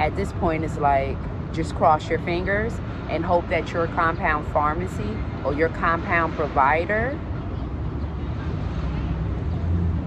At this point, it's like, just cross your fingers and hope that your compound pharmacy or your compound provider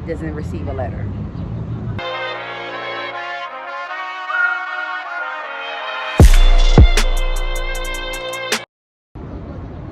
doesn't receive a letter.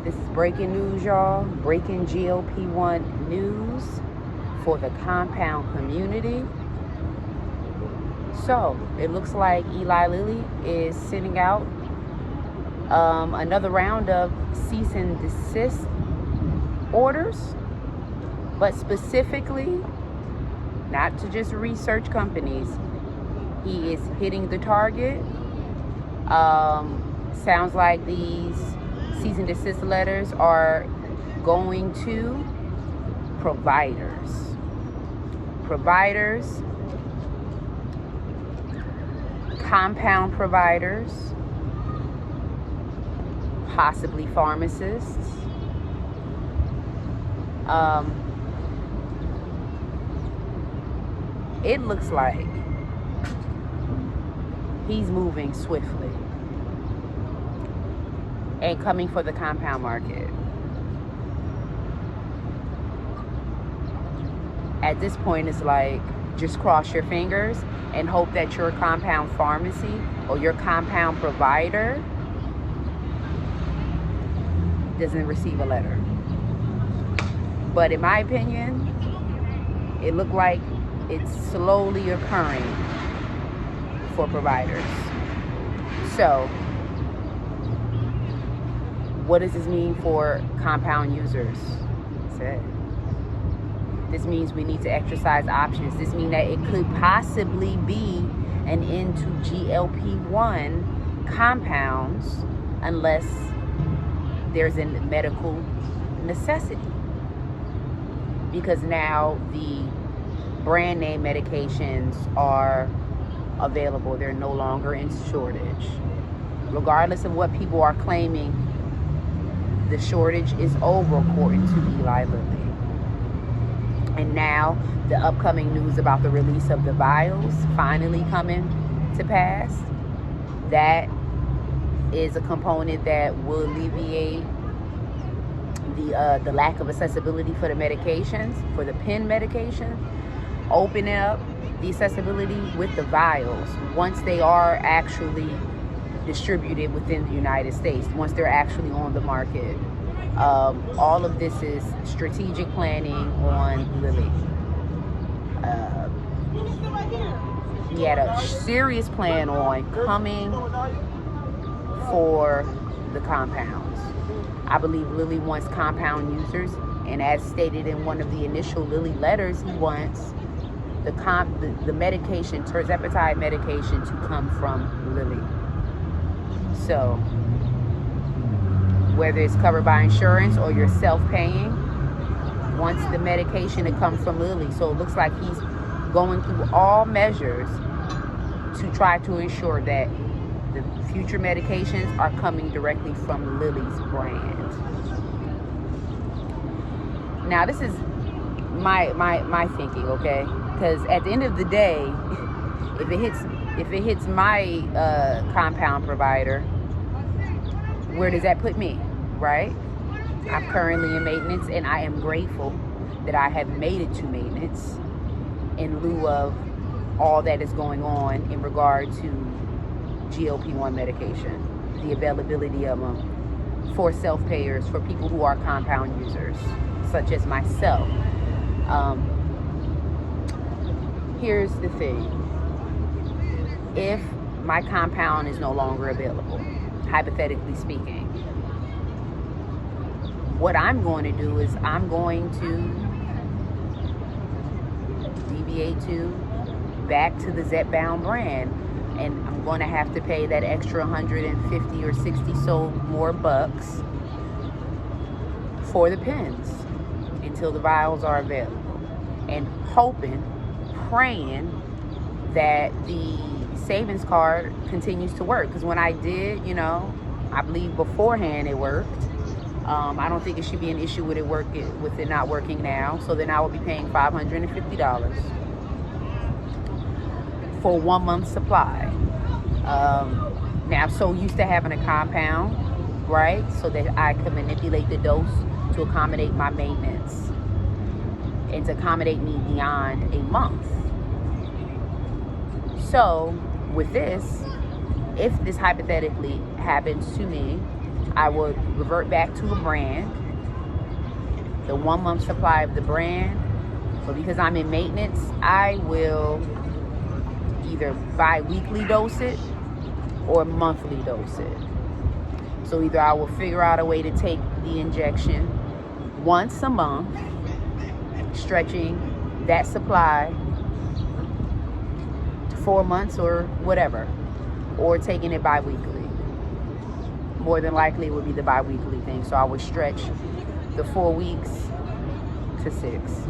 This is breaking news, y'all. Breaking GLP-1 news for the compound community. So it looks like Eli Lilly is sending out another round of cease and desist orders, but specifically not to just research companies. He is hitting the target. Sounds like these cease and desist letters are going to providers, compound providers, possibly pharmacists. It looks like he's moving swiftly and coming for the compound market. At this point, it's like, just cross your fingers and hope that your compound pharmacy or your compound provider doesn't receive a letter. But in my opinion, it looked like it's slowly occurring for providers. So, what does this mean for compound users? This means we need to exercise options. This means that it could possibly be an end to GLP-1 compounds unless there's a medical necessity. Because now the brand name medications are available. They're no longer in shortage. Regardless of what people are claiming, the shortage is over according to Eli Lilly. And now the upcoming news about the release of the vials finally coming to pass. That is a component that will alleviate the lack of accessibility for the medications, for the pen medication, opening up the accessibility with the vials once they are actually distributed within the United States, once they're actually on the market. All of this is strategic planning on Lilly. He had a serious plan on coming for the compounds. I believe Lilly wants compound users, and as stated in one of the initial Lilly letters, he wants the medication, Tirzepatide medication, to come from Lilly. So, whether it's covered by insurance or you're self-paying, wants the medication to come from Lilly. So it looks like he's going through all measures to try to ensure that the future medications are coming directly from Lilly's brand. Now, this is my thinking, okay? Because at the end of the day, if it hits my compound provider, where does that put me, right? I'm currently in maintenance, and I am grateful that I have made it to maintenance in lieu of all that is going on in regard to GLP-1 medication, the availability of them for self-payers, for people who are compound users, such as myself. Here's the thing. If my compound is no longer available, hypothetically speaking, what I'm going to do is I'm going to deviate back to the Zepbound brand, and I'm going to have to pay that extra 150 or 60 so more bucks for the pens until the vials are available, and praying that the savings card continues to work. Because when I did, I believe beforehand it worked. I don't think it should be an issue with it not working now. So then I will be paying $550 for 1 month's supply. Now I'm so used to having a compound, right? So that I can manipulate the dose to accommodate my maintenance and to accommodate me beyond a month. So with this, if this hypothetically happens to me, I would revert back to a brand, the 1 month supply of the brand. But because I'm in maintenance, I will either bi-weekly dose it or monthly dose it. So either I will figure out a way to take the injection once a month, stretching that supply to 4 months or whatever, or taking it bi-weekly. More than likely it would be the bi-weekly thing. So I would stretch the 4 weeks to 6.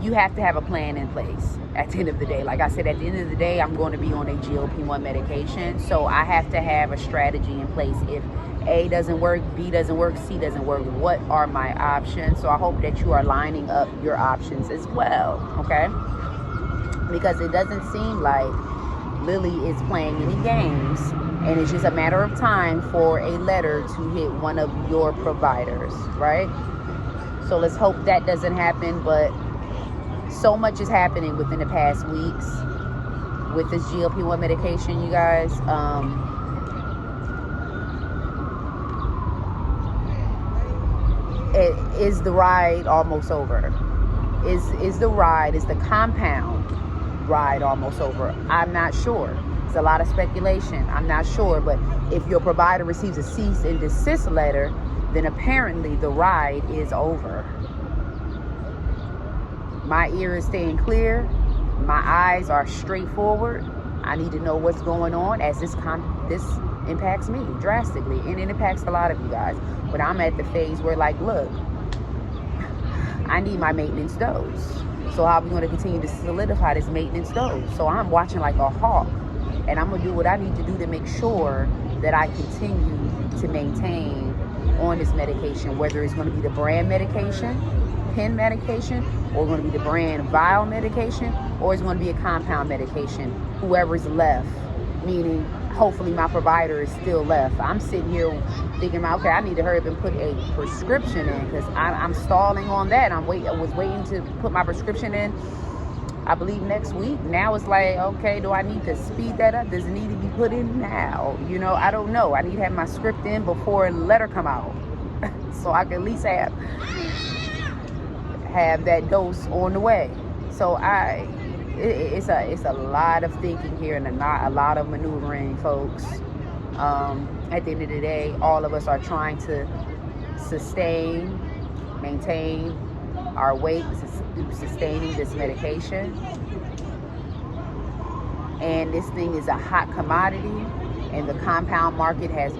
You have to have a plan in place at the end of the day. Like I said, at the end of the day, I'm going to be on a GLP-1 medication. So I have to have a strategy in place. If A doesn't work, B doesn't work, C doesn't work, what are my options? So I hope that you are lining up your options as well, okay? Because it doesn't seem like Lilly is playing any games, and it's just a matter of time for a letter to hit one of your providers, right? So let's hope that doesn't happen, but so much is happening within the past weeks with this GLP-1 medication, you guys. Is the ride almost over? Is the compound ride almost over? I'm not sure. It's a lot of speculation. I'm not sure. But if your provider receives a cease and desist letter, then apparently the ride is over. My ear is staying clear. My eyes are straightforward. I need to know what's going on, as this impacts me drastically, and it impacts a lot of you guys. But I'm at the phase where, like, look, I need my maintenance dose. So how are we going to continue to solidify this maintenance dose? So I'm watching like a hawk, and I'm going to do what I need to do to make sure that I continue to maintain on this medication, whether it's going to be the brand medication, pen medication, or going to be the brand vial medication, or it's going to be a compound medication, whoever's left, meaning hopefully my provider is still left. I'm sitting here thinking, okay, I need to hurry up and put a prescription in, because I'm stalling on that. I was waiting to put my prescription in, I believe, next week. Now it's like, okay, do I need to speed that up? Does it need to be put in now? You know, I don't know. I need to have my script in before a letter come out so I can at least have that dose on the way. So it's a lot of thinking here and a lot of maneuvering, folks. At the end of the day, all of us are trying to maintain our weight through sustaining this medication. And this thing is a hot commodity, and the compound market has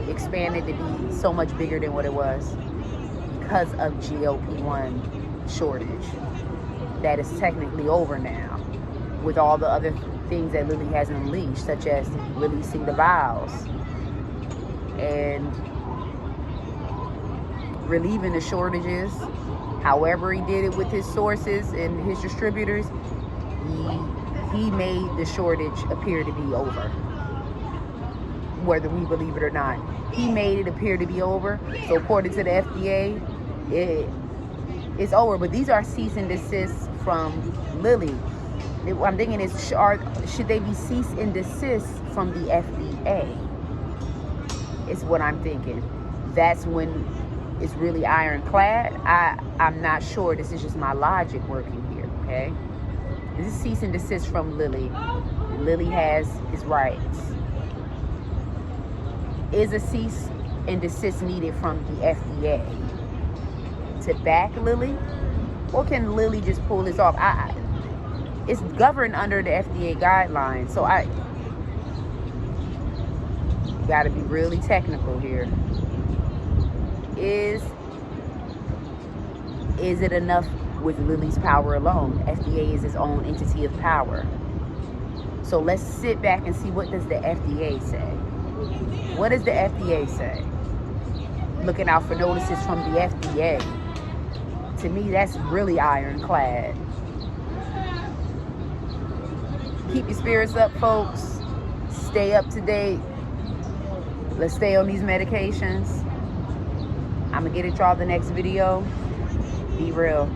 expanded to be so much bigger than what it was because of GLP-1 shortage. That is technically over now, with all the other things that Lilly has unleashed, such as releasing the vials and relieving the shortages. However he did it with his sources and his distributors, he made the shortage appear to be over. Whether we believe it or not, he made it appear to be over. So according to the FDA, it's over. But these are cease and desists from Lilly. I'm thinking, should they be cease and desist from the FDA? It's what I'm thinking. That's when it's really ironclad. I'm not sure. This is just my logic working here, okay? This is cease and desist from Lilly. Lilly has his rights. Is a cease and desist needed from the FDA to back Lilly? Or can Lilly just pull this off? It's governed under the FDA guidelines. So you got to be really technical here. Is it enough with Lilly's power alone? FDA is its own entity of power. So let's sit back and see, what does the FDA say? What does the FDA say? Looking out for notices from the FDA. To me, that's really ironclad. Keep your spirits up, folks. Stay up to date. Let's stay on these medications. I'm going to get at y'all the next video. Be real.